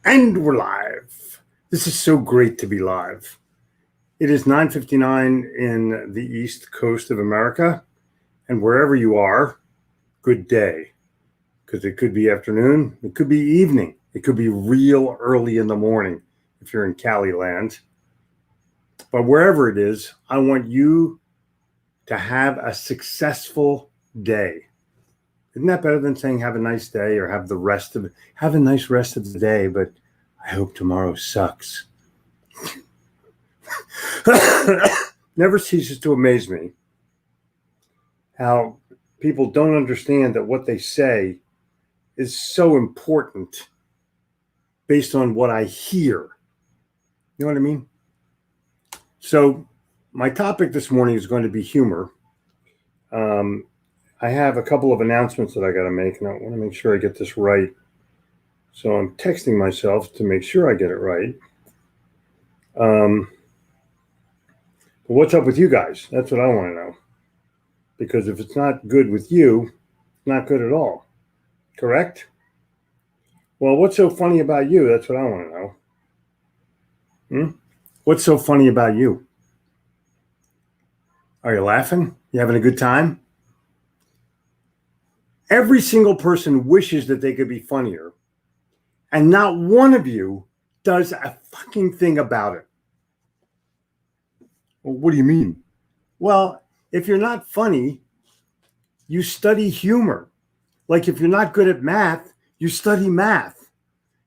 And we're live. This is so great to be live. It is 9:59 in the East Coast of America, and wherever you are, good day. Because it could be afternoon, it could be evening, it could be real early in the morning if you're in Cali land. But wherever it is, I want you to have a successful day. Isn't that better than saying have a nice day or have a nice rest of the day, but I hope tomorrow sucks. Never ceases to amaze me how people don't understand that what they say is so important based on what I hear. You know what I mean? So, my topic this morning is going to be humor. I have a couple of announcements that I got to make, and I want to make sure I get this right. So, I'm texting myself to make sure I get it right. But what's up with you guys? That's what I want to know. Because if it's not good with you, it's not good at all. Correct? Well, what's so funny about you? That's what I want to know. What's so funny about you? Are you laughing? You having a good time? Every single person wishes that they could be funnier, and not one of you does a fucking thing about it. Well, what do you mean? Well, if you're not funny, you study humor. Like if you're not good at math, you study math.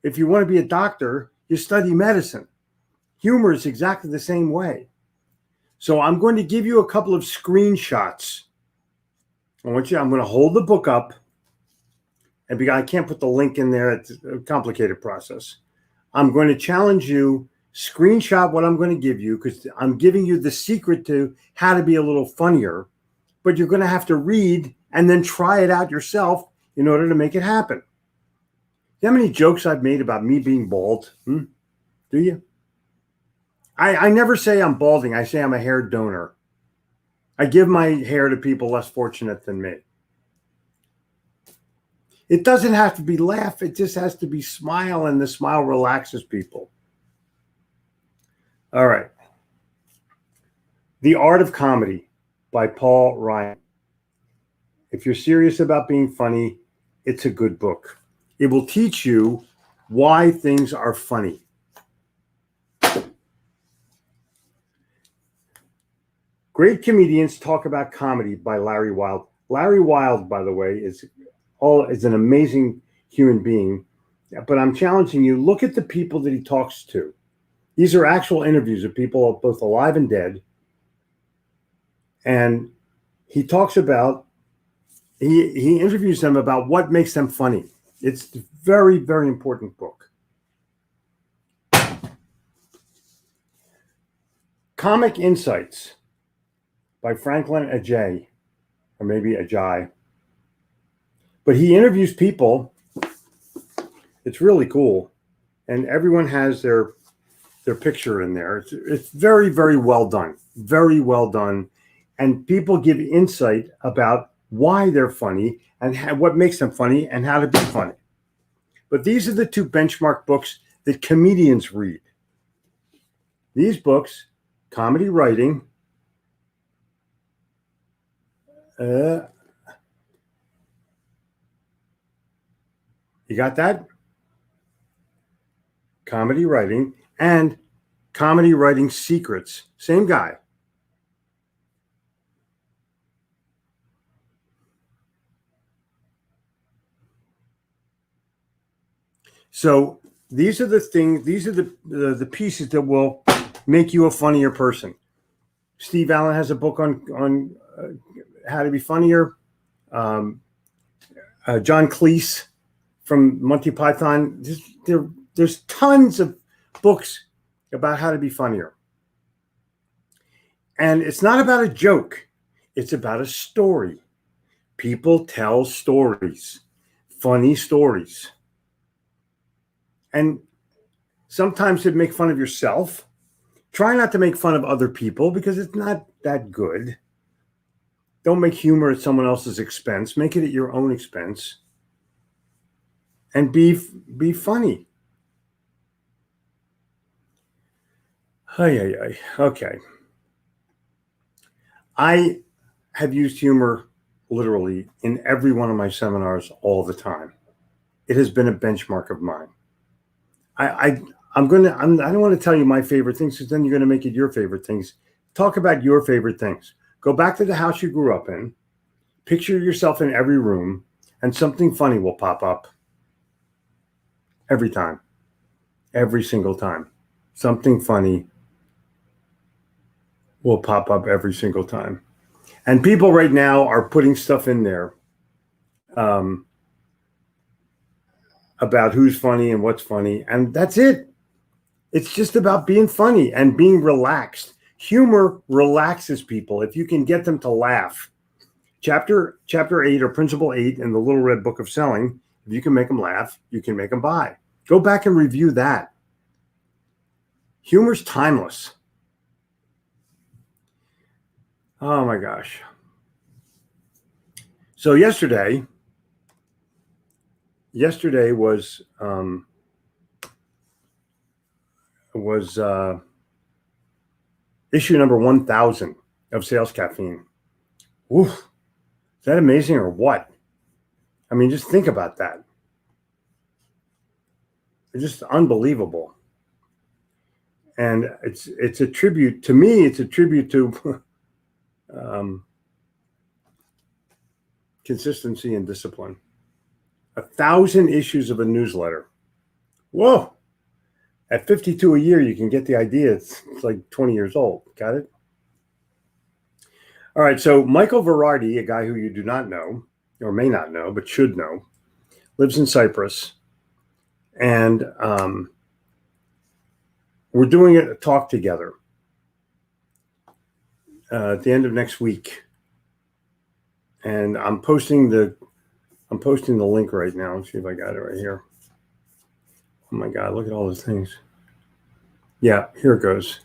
If you want to be a doctor, you study medicine. Humor is exactly the same way. So I'm going to give you a couple of screenshots. I'm going to hold the book up, and because I can't put the link in there, it's a complicated process. I'm going to challenge you, screenshot what I'm going to give you, because I'm giving you the secret to how to be a little funnier, but you're going to have to read and then try it out yourself in order to make it happen. You know how many jokes I've made about me being bald? Do you? I never say I'm balding. I say I'm a hair donor. I give my hair to people less fortunate than me. It doesn't have to be laugh. It just has to be smile, and the smile relaxes people. All right. The Art of Comedy by Paul Ryan. If you're serious about being funny, it's a good book. It will teach you why things are funny. Great Comedians Talk About Comedy by Larry Wilde. Larry Wilde, by the way, is an amazing human being. But I'm challenging you, look at the people that he talks to. These are actual interviews of people both alive and dead. And he talks about, he interviews them about what makes them funny. It's a very, very important book. Comic Insights by Franklin Ajay, or maybe Ajay. But he interviews people. It's really cool. And everyone has their picture in there. It's very, very well done. Very well done. And people give insight about why they're funny and what makes them funny and how to be funny. But these are the two benchmark books that comedians read. These books, Comedy Writing, you got that? Comedy Writing and Comedy Writing Secrets. Same guy. So these are the things, these are the pieces that will make you a funnier person. Steve Allen has a book on how to be funnier. John Cleese from Monty Python. There's tons of books about how to be funnier. And it's not about a joke. It's about a story. People tell stories, funny stories. And sometimes you make fun of yourself. Try not to make fun of other people because it's not that good. Don't make humor at someone else's expense. Make it at your own expense. And be funny. Okay. I have used humor literally in every one of my seminars all the time. It has been a benchmark of mine. I don't want to tell you my favorite things because then you're going to make it your favorite things. Talk about your favorite things. Go back to the house you grew up in. Picture yourself in every room, and something funny will pop up every time, every single time. Something funny will pop up every single time. And people right now are putting stuff in there about who's funny and what's funny. And that's it. It's just about being funny and being relaxed. Humor relaxes people if you can get them to laugh. Chapter 8 or Principle 8 in the Little Red Book of Selling, if you can make them laugh, you can make them buy. Go back and review that. Humor's timeless. Oh my gosh. So yesterday was issue number 1000 of Sales Caffeine. Woof. Is that amazing or what? I mean, just think about that. It's just unbelievable. And it's a tribute to me. It's a tribute to consistency and discipline. 1,000 issues of a newsletter. Whoa. At 52 a year, you can get the idea. It's like 20 years old. Got it? All right. So Michael Verardi, a guy who you do not know or may not know, but should know, lives in Cyprus. And we're doing a talk together at the end of next week. And I'm posting the link right now. Let's see if I got it right here. Oh my God, look at all those things. Yeah, here it goes.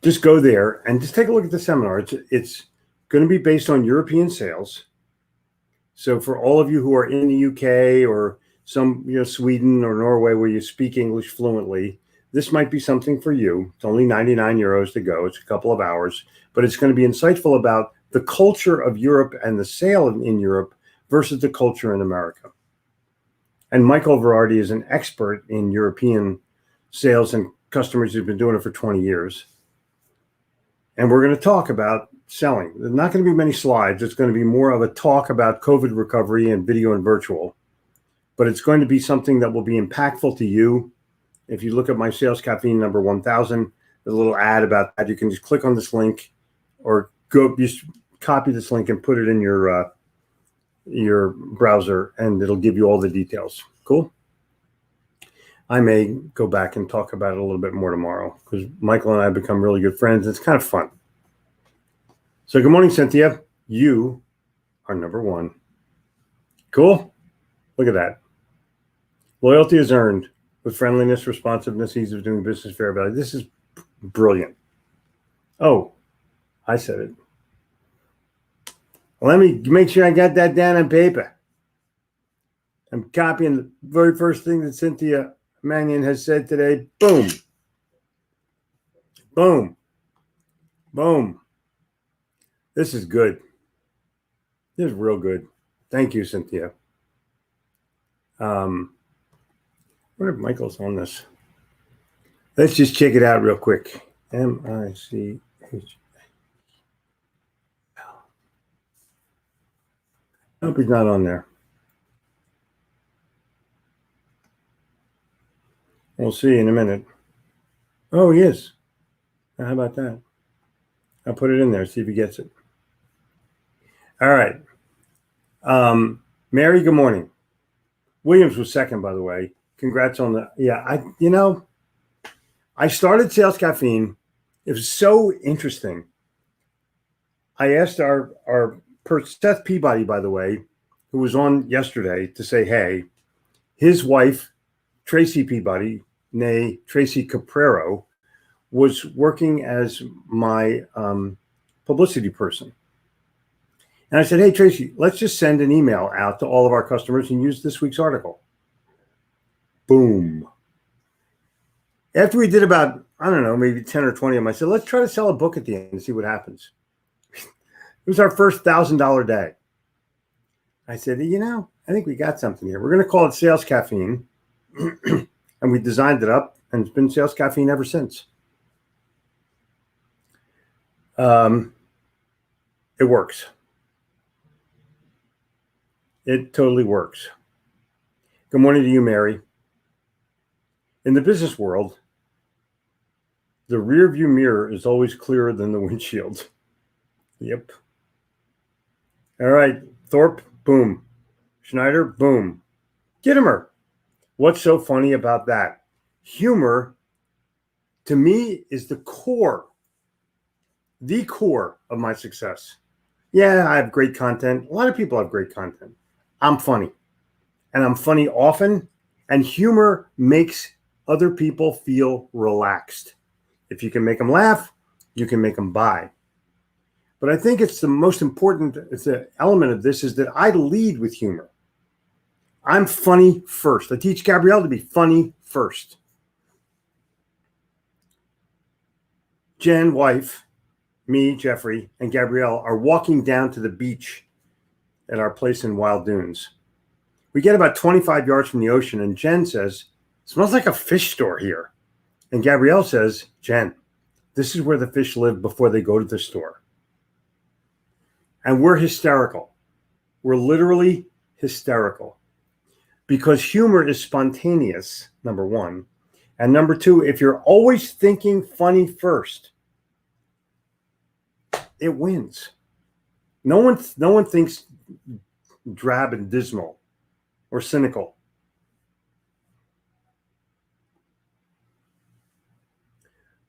Just go there and just take a look at the seminar. It's going to be based on European sales. So for all of you who are in the UK or some, Sweden or Norway where you speak English fluently, this might be something for you. It's only 99 euros to go. It's a couple of hours, but it's going to be insightful about the culture of Europe and the sale in Europe versus the culture in America. And Michael Verardi is an expert in European sales and customers who've been doing it for 20 years. And we're going to talk about selling. There's not going to be many slides. It's going to be more of a talk about COVID recovery and video and virtual. But it's going to be something that will be impactful to you. If you look at my Sales Caffeine number 1000, there's a little ad about that. You can just click on this link or just copy this link and put it in your browser, and it'll give you all the details. Cool? I may go back and talk about it a little bit more tomorrow because Michael and I have become really good friends. It's kind of fun. So good morning, Cynthia. You are number one. Cool? Look at that. Loyalty is earned with friendliness, responsiveness, ease of doing business, fair value. This is brilliant. Oh, I said it. Let me make sure I got that down on paper. I'm copying the very first thing that Cynthia Mannion has said today. Boom. Boom. Boom. This is good. This is real good. Thank you, Cynthia. I wonder if Michael's on this. Let's just check it out real quick. MICH. I hope he's not on there. We'll see in a minute. Oh, he is. How about that? I'll put it in there, see if he gets it. All right. Mary, good morning. Williams was second, by the way. Congrats on the, I started Sales Caffeine. It was so interesting. I asked our Seth Peabody, by the way, who was on yesterday, to say, hey, his wife, Tracy Peabody, nay Tracy Caprero, was working as my publicity person. And I said, hey, Tracy, let's just send an email out to all of our customers and use this week's article. Boom. After we did about, I don't know, maybe 10 or 20 of them, I said, let's try to sell a book at the end and see what happens. It was our first $1,000 day. I said, I think we got something here. We're going to call it Sales Caffeine. And we designed it up, and it's been Sales Caffeine ever since. It works. It totally works. Good morning to you, Mary. In the business world, the rear view mirror is always clearer than the windshield. Yep. All right. Thorpe, boom. Schneider, boom. Gittimer. What's so funny about that? Humor, to me, is the core of my success. Yeah, I have great content. A lot of people have great content. I'm funny. And I'm funny often. And humor makes other people feel relaxed. If you can make them laugh, you can make them buy. But I think it's the most important element of this is that I lead with humor. I'm funny first. I teach Gabrielle to be funny first. Jen, wife, me, Jeffrey, and Gabrielle are walking down to the beach at our place in Wild Dunes. We get about 25 yards from the ocean, and Jen says, "It smells like a fish store here." And Gabrielle says, "Jen, this is where the fish live before they go to the store." And we're hysterical. We're literally hysterical. Because humor is spontaneous, number one. And number two, if you're always thinking funny first, it wins. No one thinks drab and dismal or cynical.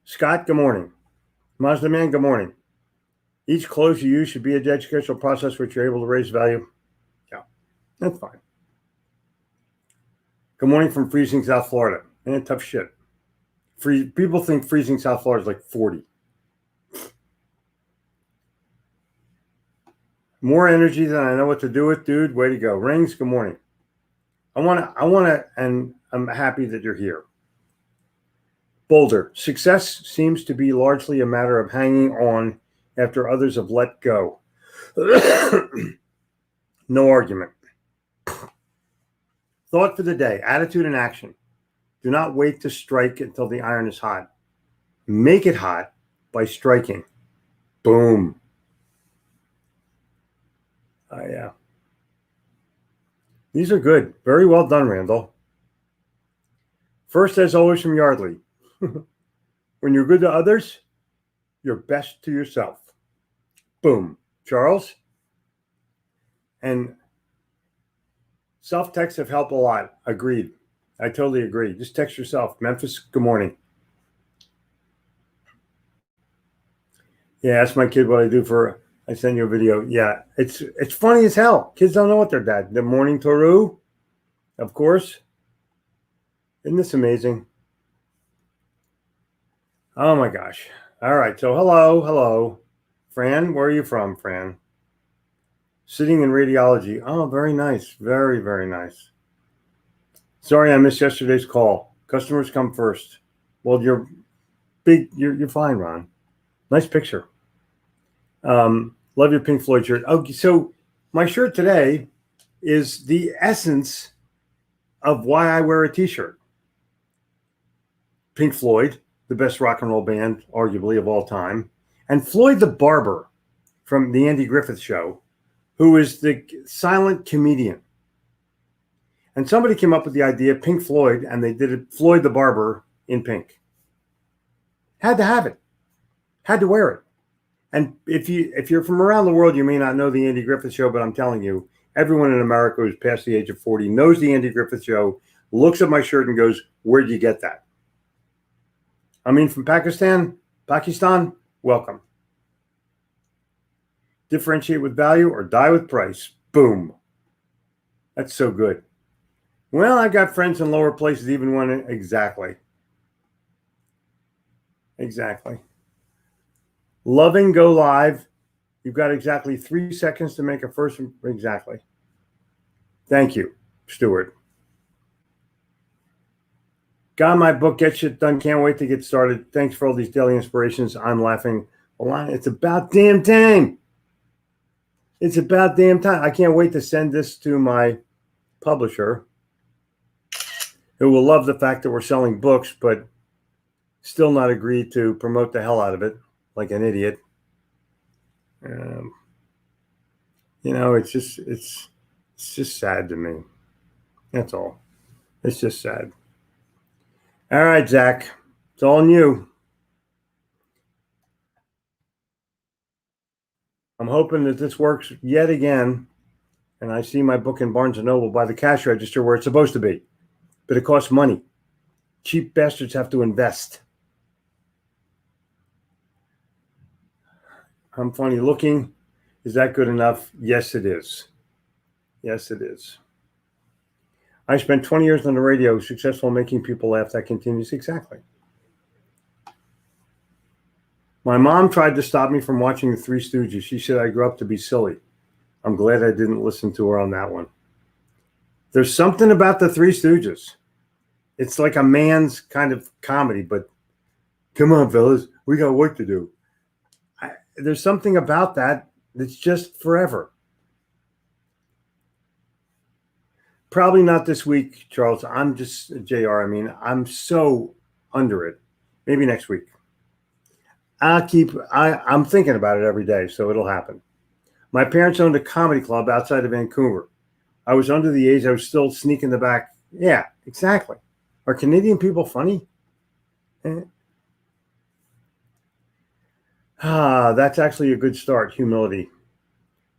Scott, good morning. Mazda Man, good morning. Each close you use should be an educational process which you're able to raise value. Yeah, that's fine. Good morning from freezing South Florida. Man, tough shit. People think freezing South Florida is like 40. More energy than I know what to do with, dude. Way to go. Rings, good morning. I wanna, and I'm happy that you're here. Boulder, success seems to be largely a matter of hanging on after others have let go. No argument. Thought for the day, attitude and action. Do not wait to strike until the iron is hot. Make it hot by striking. Boom. Yeah. These are good. Very well done, Randall. First, as always, from Yardley. When you're good to others, you're best to yourself. Boom. Charles? And self-texts have helped a lot. Agreed. I totally agree. Just text yourself. Memphis, good morning. Yeah, ask my kid what I do for... I send you a video. Yeah, it's funny as hell. Kids don't know what they're dad. The morning Toru, of course. Isn't this amazing? Oh my gosh. All right. So hello. Fran, where are you from, Fran? Sitting in radiology. Oh, very nice. Very, very nice. Sorry, I missed yesterday's call. Customers come first. Well, you're fine, Ron. Nice picture. Love your Pink Floyd shirt. Okay, so my shirt today is the essence of why I wear a t-shirt. Pink Floyd, the best rock and roll band, arguably, of all time. And Floyd the Barber from the Andy Griffith Show, who is the silent comedian. And somebody came up with the idea, Pink Floyd, and they did it, Floyd the Barber in pink. Had to have it. Had to wear it. And if you're from around the world, you may not know the Andy Griffith Show, but I'm telling you, everyone in America who's past the age of 40 knows the Andy Griffith Show, looks at my shirt and goes, "Where'd you get that?" I mean, from Pakistan, welcome. Differentiate with value or die with price. Boom. That's so good. Well, I got friends in lower places, even when exactly. Loving go live. You've got exactly 3 seconds to make a first. Exactly. Thank you, Stuart. Got my book, Get Shit Done. Can't wait to get started. Thanks for all these daily inspirations. I'm laughing a lot. It's about damn time. It's about damn time. I can't wait to send this to my publisher, who will love the fact that we're selling books, but still not agree to promote the hell out of it like an idiot. It's just sad to me. That's all. It's just sad. All right, Zach, it's all on you. I'm hoping that this works yet again, and I see my book in Barnes & Noble by the cash register where it's supposed to be, but it costs money. Cheap bastards have to invest. I'm funny looking. Is that good enough? Yes, it is. Yes, it is. I spent 20 years on the radio, successful in making people laugh. That continues. Exactly. My mom tried to stop me from watching The Three Stooges. She said I grew up to be silly. I'm glad I didn't listen to her on that one. There's something about The Three Stooges. It's like a man's kind of comedy, but come on, fellas, we got work to do. There's something about that that's just forever. Probably not this week, Charles. I'm just JR. I mean, I'm so under it. Maybe next week. I'm thinking about it every day, so it'll happen. My parents owned a comedy club outside of Vancouver. I was under the age. I was still sneaking the back. Yeah, exactly. Are Canadian people funny? That's actually a good start. Humility.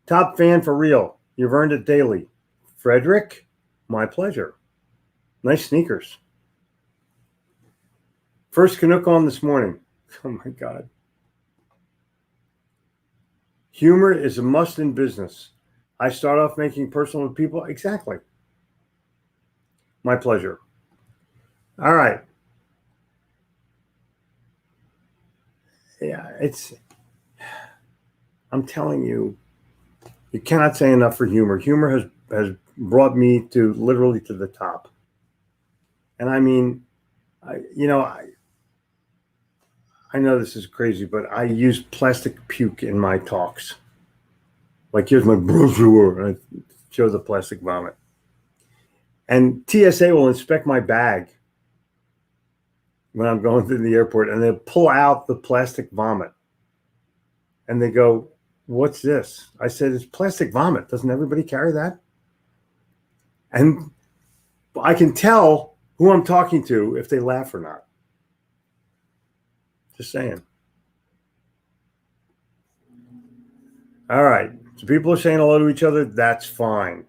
Top fan for real. You've earned it daily. Frederick, my pleasure. Nice sneakers. First Canuck on this morning. Oh my God. Humor is a must in business. I start off making personal with people. Exactly. My pleasure. All right. Yeah, I'm telling you, you cannot say enough for humor. Humor has brought me to literally to the top. And I mean, I know this is crazy, but I use plastic puke in my talks. Like, here's my brochure, and I show the plastic vomit. And TSA will inspect my bag when I'm going through the airport, and they'll pull out the plastic vomit. And they go, what's this? I said, it's plastic vomit. Doesn't everybody carry that? And I can tell who I'm talking to if they laugh or not. Just saying. All right. So people are saying hello to each other. That's fine.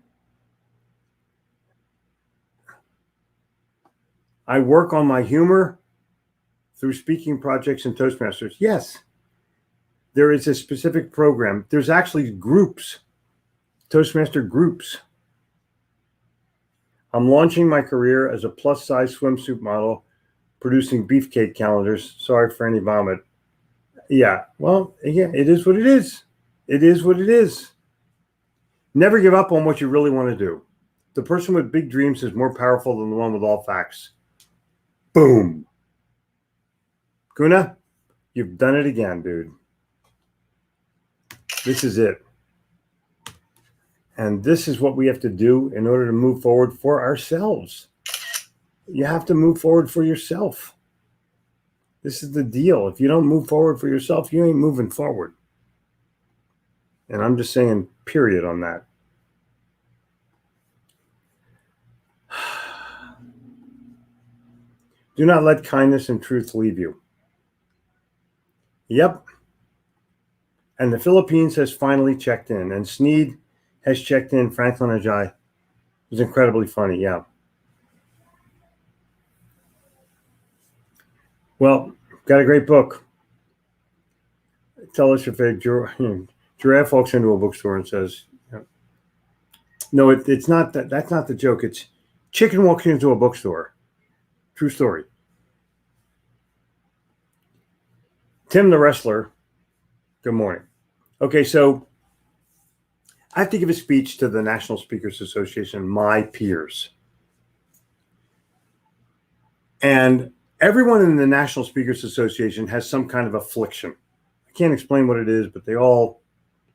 I work on my humor through speaking projects and Toastmasters. Yes. There is a specific program. There's actually groups, Toastmaster groups. I'm launching my career as a plus-size swimsuit model, producing beefcake calendars. Sorry for any vomit. Yeah, well, yeah, it is what it is. It is what it is. Never give up on what you really want to do. The person with big dreams is more powerful than the one with all facts. Boom. Kuna, you've done it again, dude. This is it. And this is what we have to do in order to move forward for ourselves. You have to move forward for yourself. This is the deal. If you don't move forward for yourself, you ain't moving forward. And I'm just saying, period on that. Do not let kindness and truth leave you. Yep. And the Philippines has finally checked in. And Sneed has checked in. Franklin Ajay. It was incredibly funny, yeah. Well, got a great book. Tell us if a giraffe walks into a bookstore and says, no, it's not that. That's not the joke. It's chicken walks into a bookstore. True story. Tim the Wrestler, good morning. Okay, so I have to give a speech to the National Speakers Association, my peers. And everyone in the National Speakers Association has some kind of affliction. I can't explain what it is, but they all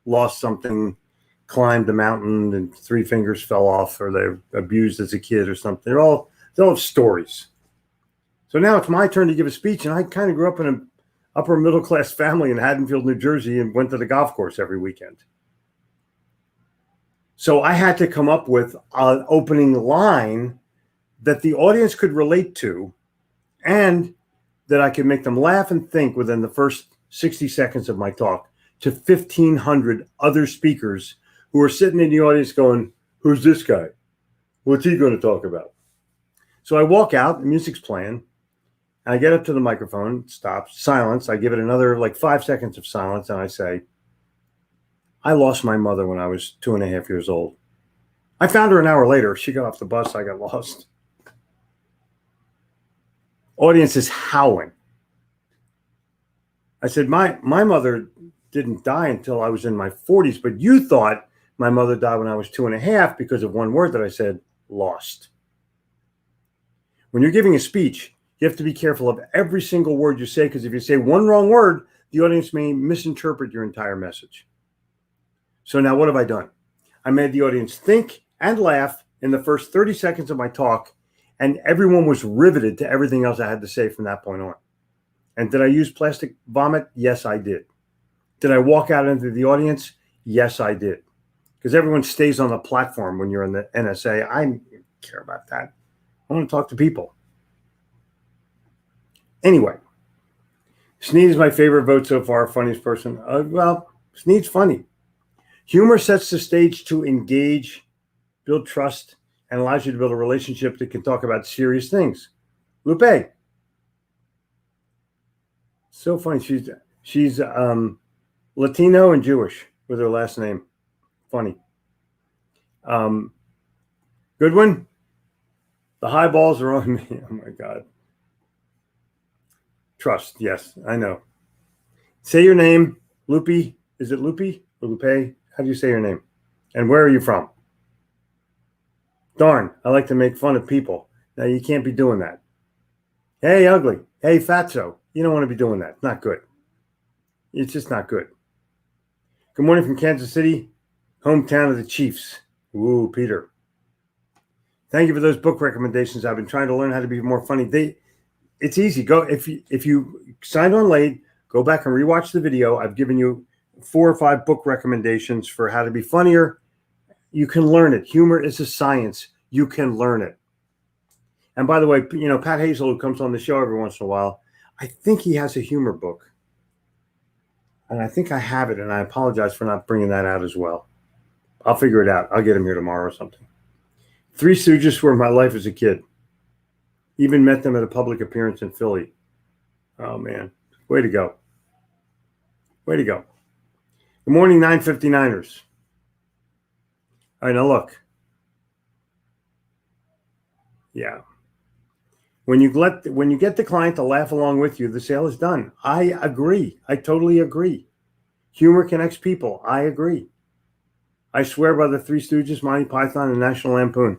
lost something, climbed a mountain and 3 fingers fell off, or they're abused as a kid or something. They all have stories. So now it's my turn to give a speech, and I kind of grew up in an upper middle class family in Haddonfield, New Jersey, and went to the golf course every weekend. So I had to come up with an opening line that the audience could relate to, and that I could make them laugh and think within the first 60 seconds of my talk, to 1,500 other speakers who are sitting in the audience going, "Who's this guy? What's he going to talk about?" So I walk out, the music's playing, and I get up to the microphone, it stops, silence. I give it another like 5 seconds of silence, and I say, "I lost my mother when I was 2.5 years old. I found her an hour later. She got off the bus. I got lost." Audience is howling. I said, my mother didn't die until I was in my 40s, but you thought my mother died when I was 2.5 because of one word that I said, lost. When you're giving a speech, you have to be careful of every single word you say, because if you say one wrong word, the audience may misinterpret your entire message. So now what have I done? I made the audience think and laugh in the first 30 seconds of my talk, and everyone was riveted to everything else I had to say from that point on. And did I use plastic vomit? Yes, I did. Did I walk out into the audience? Yes, I did. Because everyone stays on the platform when you're in the NSA. I don't care about that. I want to talk to people. Anyway, Sneed is my favorite vote so far, funniest person. Well, Sneed's funny. Humor sets the stage to engage, build trust, and allows you to build a relationship that can talk about serious things. Lupe. So funny. She's Latino and Jewish with her last name. Funny. Goodwin. The high balls are on me. Oh my God. Trust. Yes, I know. Say your name. Lupe. Is it Lupe or Lupe? How do you say your name? And where are you from? Darn, I like to make fun of people. Now you can't be doing that. Hey, ugly. Hey, fatso. You don't want to be doing that. It's not good. It's just not good. Good morning from Kansas City, hometown of the Chiefs. Ooh, Peter. Thank you for those book recommendations. I've been trying to learn how to be more funny. It's easy. Go if you signed on late, go back and rewatch the video. I've given you 4 or 5 book recommendations for how to be funnier. You can learn it. Humor is a science. You can learn it. And by the way, Pat Hazel, who comes on the show every once in a while, I think he has a humor book. And I think I have it, and I apologize for not bringing that out as well. I'll figure it out. I'll get him here tomorrow or something. Three Stooges were my life as a kid. Even met them at a public appearance in Philly. Oh, man. Way to go. Way to go. Good morning, 959ers. All right, now look. Yeah. When you get the client to laugh along with you, the sale is done. I agree. I totally agree. Humor connects people. I agree. I swear by the Three Stooges, Monty Python, and National Lampoon.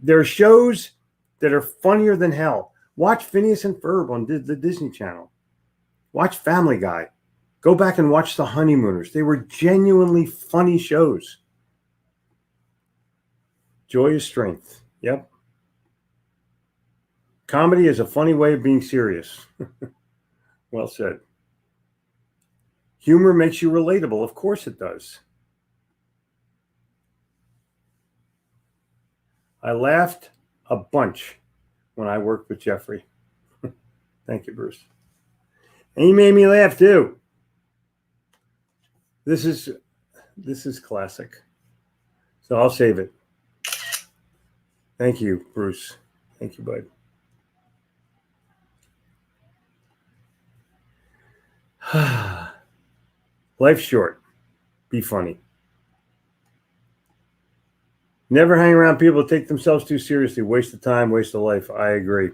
There are shows that are funnier than hell. Watch Phineas and Ferb on the Disney Channel. Watch Family Guy. Go back and watch The Honeymooners. They were genuinely funny shows. Joy is strength. Yep. Comedy is a funny way of being serious. Well said. Humor makes you relatable. Of course it does. I laughed a bunch when I worked with Jeffrey. Thank you, Bruce. And he made me laugh too. This is classic. So I'll save it. Thank you, Bruce. Thank you, bud. Life's short. Be funny. Never hang around people who take themselves too seriously. Waste of time, waste of life. I agree.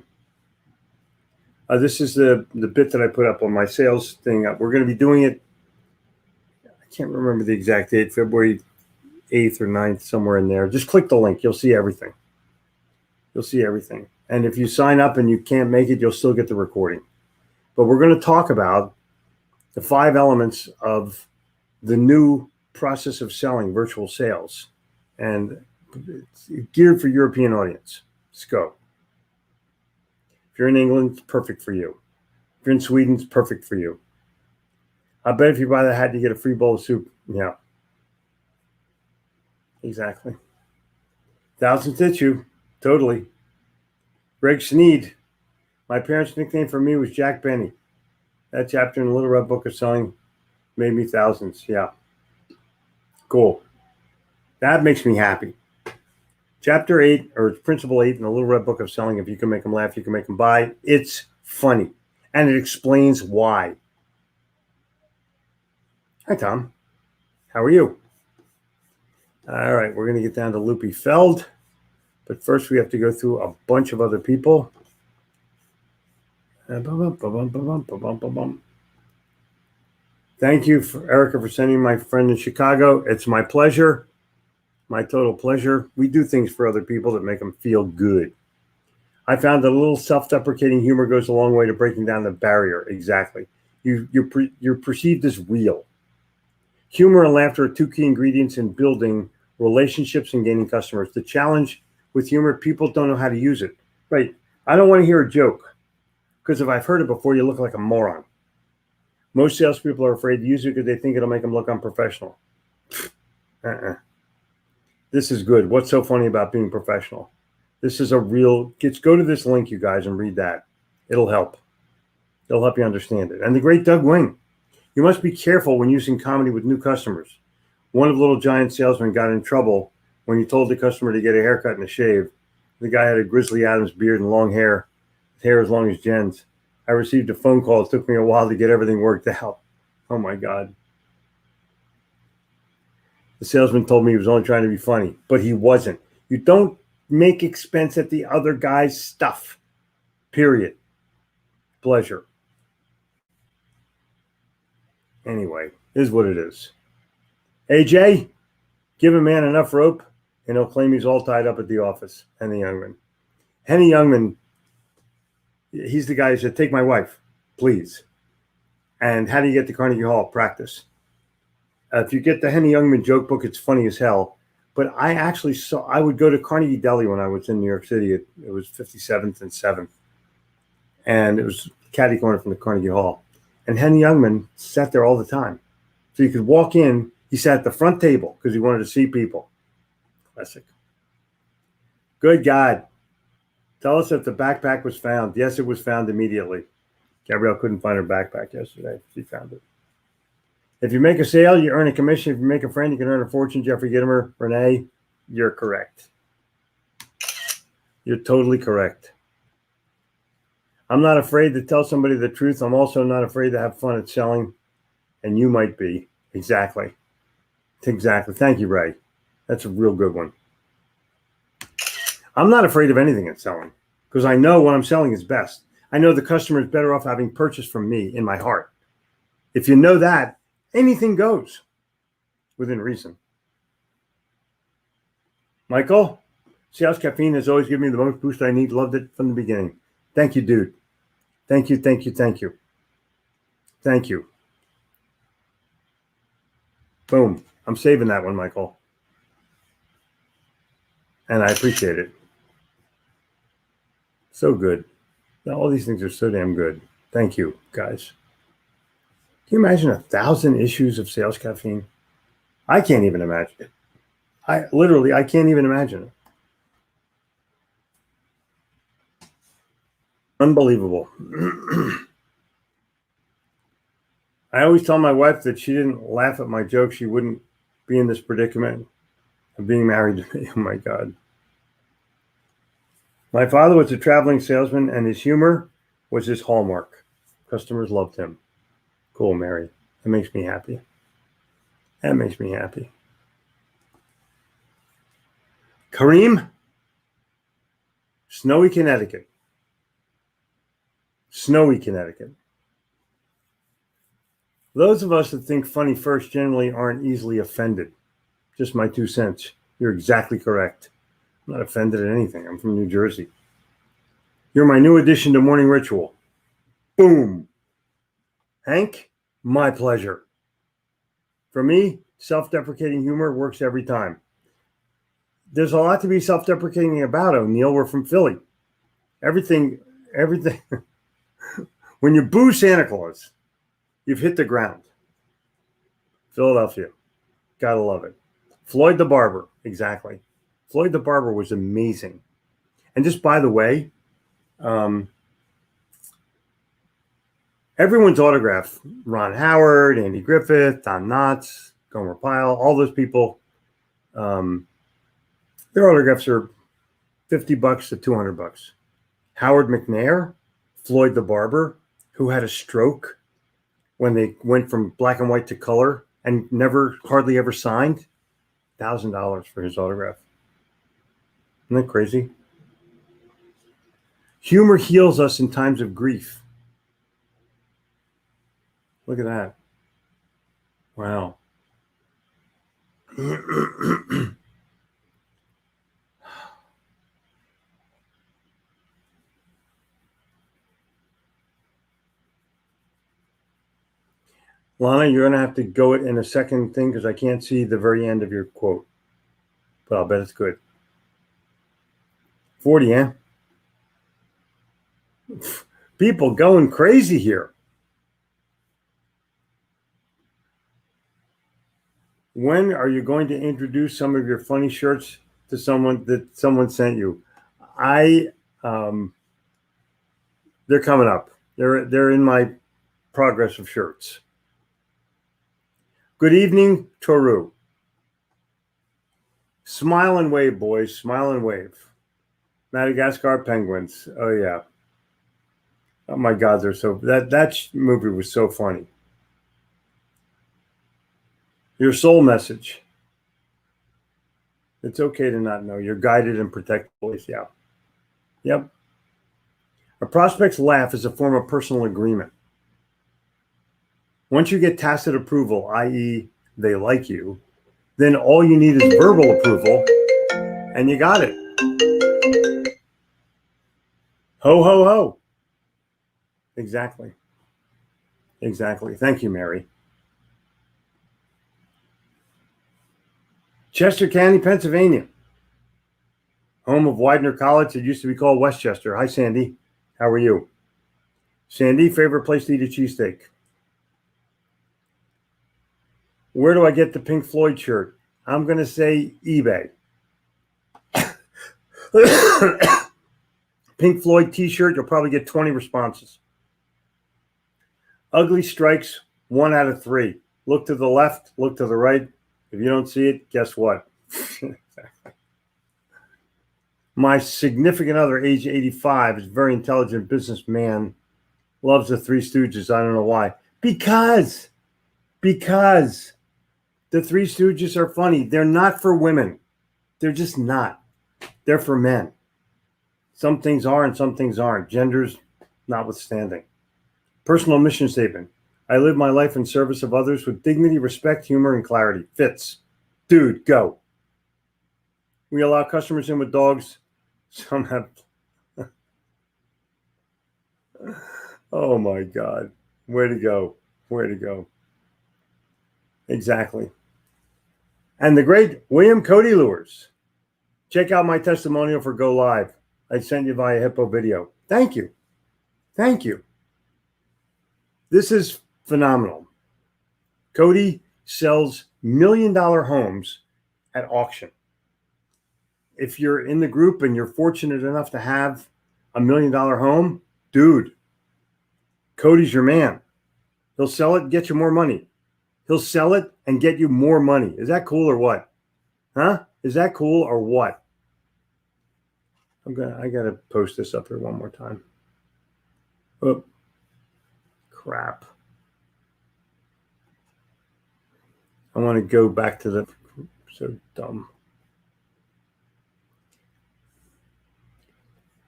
This is the bit that I put up on my sales thing. We're going to be doing it. I can't remember the exact date, February 8th or 9th, somewhere in there. Just click the link. You'll see everything. You'll see everything. And if you sign up and you can't make it, you'll still get the recording. But we're going to talk about the 5 elements of the new process of selling, virtual sales. And it's geared for European audience. Let's go. If you're in England, it's perfect for you. If you're in Sweden, it's perfect for you. I bet if you buy the hat, you get a free bowl of soup. Yeah. Exactly. Thousands hit you. Totally. Greg Sneed. My parents' nickname for me was Jack Benny. That chapter in the Little Red Book of Selling made me thousands. Yeah. Cool. That makes me happy. Chapter 8, or Principle 8 in the Little Red Book of Selling, if you can make them laugh, you can make them buy. It's funny. And it explains why. Hi, Tom. How are you? All right, we're going to get down to Loopy Feld. But first, we have to go through a bunch of other people. Thank you, Erica, for sending my friend in Chicago. It's my pleasure. My total pleasure. We do things for other people that make them feel good. I found that a little self-deprecating humor goes a long way to breaking down the barrier. Exactly. You're perceived as real. Humor and laughter are 2 key ingredients in building relationships and gaining customers. The challenge with humor, people don't know how to use it. Right. I don't want to hear a joke because if I've heard it before, you look like a moron. Most salespeople are afraid to use it because they think it'll make them look unprofessional. This is good. What's so funny about being professional? This is a real, go to this link, you guys, and read that. It'll help. It'll help you understand it. And the great Doug Wing. You must be careful when using comedy with new customers. One of Little Giant salesmen got in trouble when he told the customer to get a haircut and a shave. The guy had a Grizzly Adams beard and long hair, his hair as long as Jen's. I received a phone call. It took me a while to get everything worked out. Oh, my God. The salesman told me he was only trying to be funny, but he wasn't. You don't make expense at the other guy's stuff. Period. Pleasure. Anyway, is what it is. AJ, give a man enough rope, and he'll claim he's all tied up at the office. Henny Youngman. Henny Youngman, he's the guy who said, take my wife, please. And how do you get to Carnegie Hall? Practice. If you get the Henny Youngman joke book, it's funny as hell. But I would go to Carnegie Deli when I was in New York City. It was 57th and 7th. And it was catty corner from the Carnegie Hall. And Henny Youngman sat there all the time. So you could walk in. He sat at the front table because he wanted to see people. Classic. Good God. Tell us if the backpack was found. Yes, it was found immediately. Gabrielle couldn't find her backpack yesterday. She found it. If you make a sale, you earn a commission. If you make a friend, you can earn a fortune. Jeffrey Gittimer, Renee, you're correct. You're totally correct. I'm not afraid to tell somebody the truth. I'm also not afraid to have fun at selling. And you might be. Exactly. Exactly. Thank you, Ray. That's a real good one. I'm not afraid of anything at selling because I know what I'm selling is best. I know the customer is better off having purchased from me in my heart. If you know that, anything goes within reason. Michael, Sales Caffeine has always given me the most boost I need. Loved it from the beginning. Thank you, dude. Thank you, thank you, thank you. Thank you. Boom. I'm saving that one, Michael. And I appreciate it. So good. All these things are so damn good. Thank you, guys. Can you imagine 1,000 issues of Sales Caffeine? I can't even imagine it. I can't even imagine it. Unbelievable. I always tell my wife that she didn't laugh at my joke, she wouldn't be in this predicament of being married to me. Oh, my God. My father was a traveling salesman, and his humor was his hallmark. Customers loved him. Cool, Mary. That makes me happy. That makes me happy. Kareem, Snowy, Connecticut. Snowy, Connecticut. Those of us that think funny first generally aren't easily offended. Just my 2 cents. You're exactly correct. I'm not offended at anything. I'm from New Jersey. You're my new addition to Morning Ritual. Boom. Hank, my pleasure. For me, self-deprecating humor works every time. There's a lot to be self-deprecating about, O'Neill. We're from Philly. Everything. When you boo Santa Claus, you've hit the ground. Philadelphia. Gotta love it. Floyd the Barber. Exactly. Floyd the Barber was amazing. And just by the way, everyone's autograph, Ron Howard, Andy Griffith, Don Knotts, Gomer Pyle, all those people, their autographs are $50 to $200. Howard McNair, Floyd the Barber, who had a stroke when they went from black and white to color and hardly ever signed, $1,000 for his autograph. Isn't that crazy? Humor heals us in times of grief. Look at that. Wow. Lana, you're going to have to go it in a second thing because I can't see the very end of your quote. But I'll bet it's good. 40, eh? People going crazy here. When are you going to introduce some of your funny shirts to someone that someone sent you? They're coming up. They're in my progress of shirts. Good evening, Toru. Smile and wave, boys. Smile and wave. Madagascar penguins. Oh yeah. Oh my God, they're so that movie was so funny. Your soul message. It's okay to not know. You're guided and protected, boys. Yeah. Yep. A prospect's laugh is a form of personal agreement. Once you get tacit approval, i.e., they like you, then all you need is verbal approval, and you got it. Ho, ho, ho. Exactly. Exactly. Thank you, Mary. Chester County, Pennsylvania. Home of Widener College. It used to be called Westchester. Hi, Sandy. How are you? Sandy, favorite place to eat a cheesesteak? Where do I get the Pink Floyd shirt? I'm going to say eBay. Pink Floyd t-shirt, you'll probably get 20 responses. Ugly strikes, 1 out of 3. Look to the left, look to the right. If you don't see it, guess what? My significant other, age 85, is a very intelligent businessman, loves the Three Stooges. I don't know why. Because the Three Stooges are funny. They're not for women. They're just not. They're for men. Some things are and some things aren't. Genders notwithstanding. Personal mission statement. I live my life in service of others with dignity, respect, humor, and clarity. Fits. Dude, go. We allow customers in with dogs. Some have. Oh my God. Way to go. Way to go. Exactly. And the great William Cody Lures. Check out my testimonial for Go Live. I sent you via Hippo video. Thank you. Thank you. This is phenomenal. Cody sells $1 million homes at auction. If you're in the group and you're fortunate enough to have $1 million home, dude, Cody's your man. He'll sell it and get you more money. He'll sell it and get you more money. Is that cool or what? Huh? Is that cool or what? I gotta post this up here one more time. Oh, crap. I want to go back to the so dumb.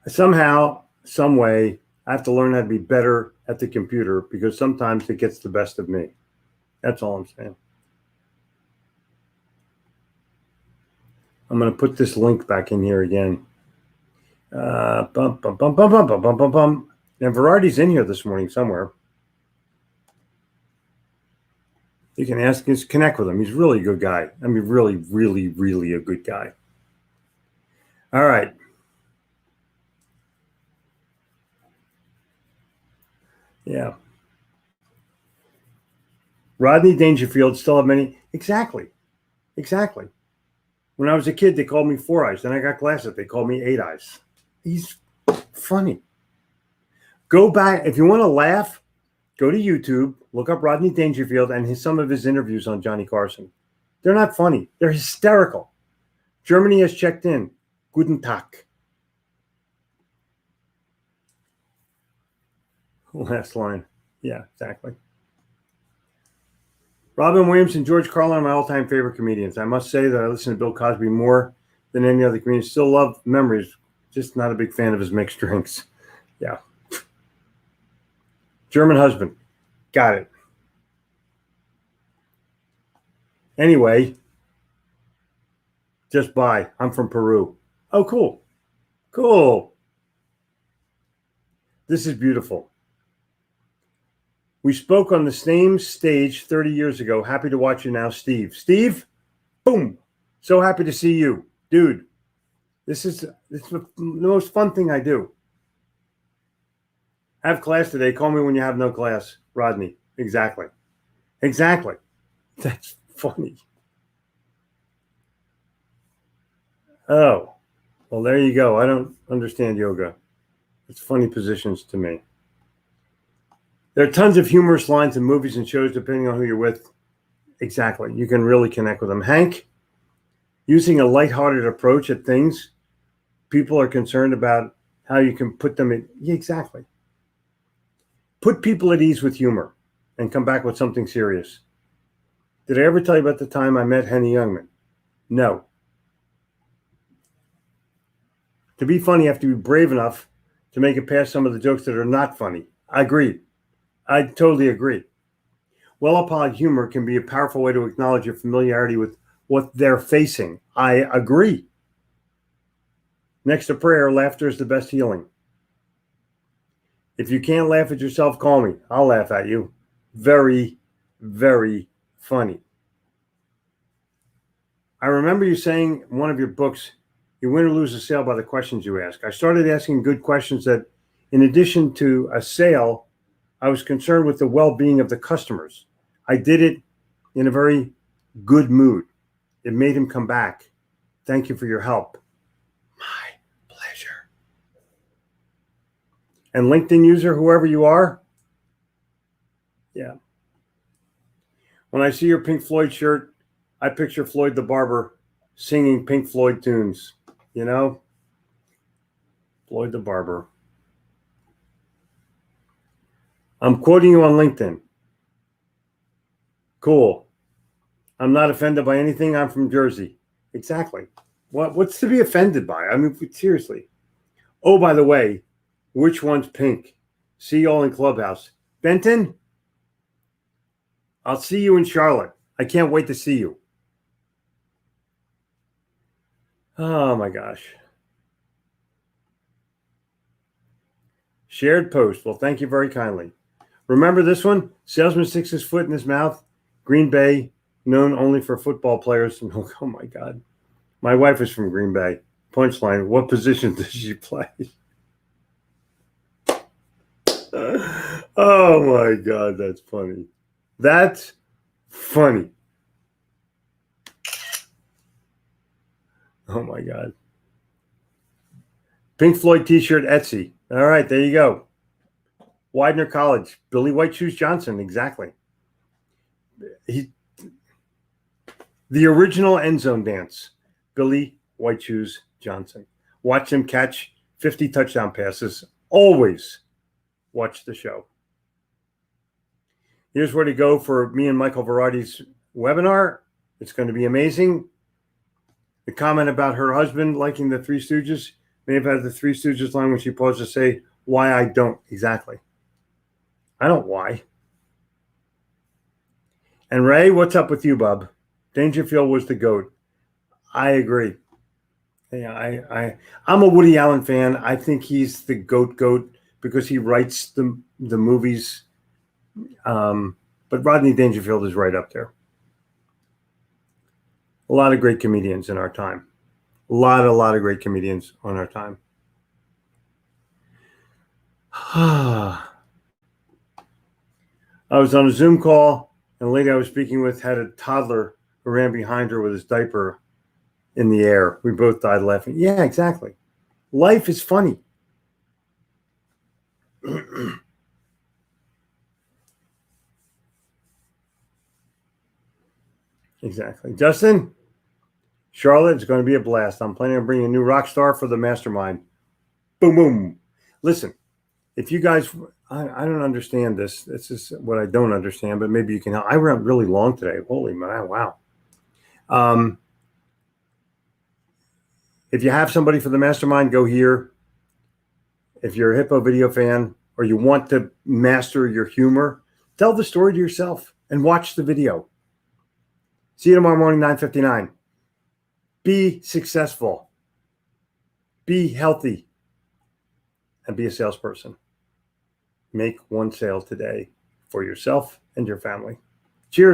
Somehow, some way, I have to learn how to be better at the computer because sometimes it gets the best of me. That's all I'm saying. I'm going to put this link back in here again. Bum, bum, bum, bum, bum, bum, bum, bum, bum. And Verardi's in here this morning somewhere. You can connect with him. He's really a good guy. I mean, really, really, really a good guy. All right. Yeah. Rodney Dangerfield still have many. Exactly. When I was a kid, they called me Four Eyes. Then I got glasses. They called me Eight Eyes. He's funny. Go back. If you want to laugh, go to YouTube, look up Rodney Dangerfield and some of his interviews on Johnny Carson. They're not funny. They're hysterical. Germany has checked in. Guten Tag. Last line. Yeah, exactly. Robin Williams and George Carlin are my all-time favorite comedians. I must say that I listen to Bill Cosby more than any other comedian. Still love Memories. Just not a big fan of his mixed drinks. Yeah. German husband. Got it. Anyway, just bye. I'm from Peru. Oh, cool. Cool. This is beautiful. We spoke on the same stage 30 years ago. Happy to watch you now, Steve. Steve, boom. So happy to see you. Dude, this is the most fun thing I do. Have class today. Call me when you have no class. Rodney. Exactly. That's funny. Oh, well, there you go. I don't understand yoga. It's funny positions to me. There are tons of humorous lines in movies and shows, depending on who you're with. Exactly. You can really connect with them. Hank, using a lighthearted approach at things, people are concerned about how you can put them in. Yeah, exactly. Put people at ease with humor and come back with something serious. Did I ever tell you about the time I met Henny Youngman? No. To be funny, you have to be brave enough to make it past some of the jokes that are not funny. I agree. I totally agree. Well-applied humor can be a powerful way to acknowledge your familiarity with what they're facing. I agree. Next to prayer, laughter is the best healing. If you can't laugh at yourself, call me. I'll laugh at you. Very, very funny. I remember you saying in one of your books, you win or lose a sale by the questions you ask. I started asking good questions that, in addition to a sale, I was concerned with the well-being of the customers. I did it in a very good mood. It made him come back. Thank you for your help. My pleasure. And LinkedIn user, whoever you are, yeah. When I see your Pink Floyd shirt, I picture Floyd the Barber singing Pink Floyd tunes, you know? Floyd the Barber. I'm quoting you on LinkedIn. Cool. I'm not offended by anything. I'm from Jersey. Exactly. What's to be offended by? I mean, seriously. Oh, by the way, which one's pink? See y'all in Clubhouse. Benton, I'll see you in Charlotte. I can't wait to see you. Oh, my gosh. Shared post. Well, thank you very kindly. Remember this one? Salesman sticks his foot in his mouth. Green Bay, known only for football players. Oh, my God. My wife is from Green Bay. Punchline, what position does she play? Oh, my God, that's funny. That's funny. Oh, my God. Pink Floyd t-shirt, Etsy. All right, there you go. Widener College, Billy White Shoes Johnson, exactly. The original end zone dance, Billy White Shoes Johnson. Watch him catch 50 touchdown passes. Always watch the show. Here's where to go for me and Michael Verardi's webinar. It's going to be amazing. The comment about her husband liking the Three Stooges may have had the Three Stooges line when she paused to say, why I don't. Exactly. I don't why. And Ray, what's up with you, bub? Dangerfield was the GOAT. I agree. Yeah, I'm a Woody Allen fan. I think he's the goat because he writes the movies. But Rodney Dangerfield is right up there. A lot of great comedians in our time. A lot of great comedians on our time. I was on a Zoom call, and the lady I was speaking with had a toddler who ran behind her with his diaper in the air. We both died laughing. Yeah, exactly. Life is funny. Exactly. Justin, Charlotte, it's going to be a blast. I'm planning on bringing a new rock star for the mastermind. Boom, boom. Listen, if you guys, I don't understand this. This is what I don't understand, but maybe you can help. I went really long today. Holy man, wow. If you have somebody for the mastermind, go here. If you're a Hippo Video fan or you want to master your humor, tell the story to yourself and watch the video. See you tomorrow morning, 9:59. Be successful. Be healthy. And be a salesperson. Make one sale today for yourself and your family.